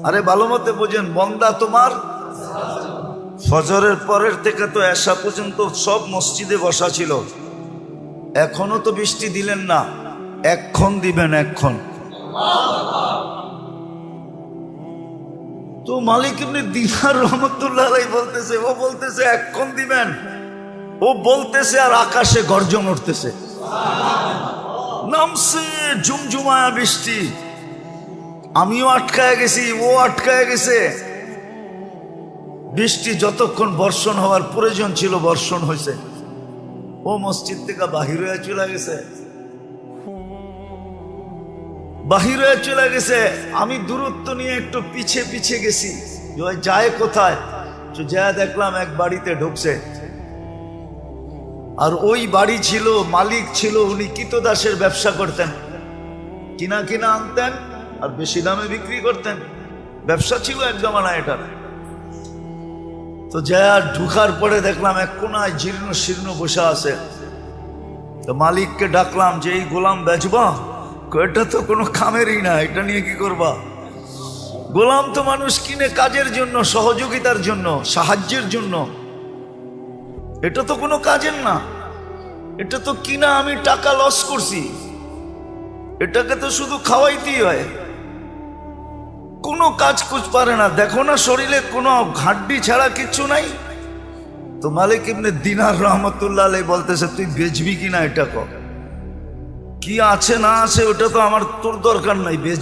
আরে ভালো মতে বোঝেন, বন্দা তোমার ফজরের পরের থেকে তো এশা পর্যন্ত সব মসজিদে বসা ছিল, এখনো তো বৃষ্টি দিলেন না, এক্ষণ দিবেন, এক্ষণ। তো মালিক ইবনে দিনার রহমতুল্লাহ আলাইহি বলতেছে, ও বলতেছে এক্ষণ দিবেন, ও বলতেছে আর আকাশে গর্জন উঠতেছে, নামছে ঝুমঝুমায়া বৃষ্টি। আমিও আটকায় গেছি, ও আটকায় গেছে। বৃষ্টি যতক্ষণ বর্ষণ হওয়ার প্রয়োজন ছিল বর্ষণ হয়েছে। ও মসজিদ থেকে বাহির হয়ে চলে গেছে, বাহির হয়ে চলে গেছে। আমি দূরত্ব নিয়ে একটু পিছে পিছে গেছি, যায় কোথায়, তো যা দেখলাম এক বাড়িতে ঢুকছে। আর ওই বাড়ি ছিল, মালিক ছিল, উনি কিতদাসের ব্যবসা করতেন, কিনা কিনা আনতেন আর বেশি দামে বিক্রি করতেন, ব্যবসা ছিল এক জমানা এটা। তো যা ঢুকার পরে দেখলাম এক কোনায় জীর্ণ শীর্ণ বসে আছে। তো মালিককে ডাকলাম যে এই গোলাম বেচবা? এটা তো কোনো কামেরই না, এটা নিয়ে কি করবা? গোলাম তো মানুষ কিনে কাজের জন্য, সহযোগিতার জন্য, সাহায্যের জন্য, এটা তো কোনো কাজের না। এটা তো কিনা আমি টাকা লস করছি, এটাকে তো শুধু খাওয়াইতেই হয়, কোনো কাজ কুছ পারে না। দেখো না শরীরে কোনো হাড্ডি ছাড়া কিচ্ছু নাই। তো মালিক ইবনে দিনার রহমতুল্লাহ আলাইহি বলতেছে, তুই বেচবি কিনা এটা কর, কি আছে না আছে ওটা তো আমার তোর দরকার নাই, বেচবি।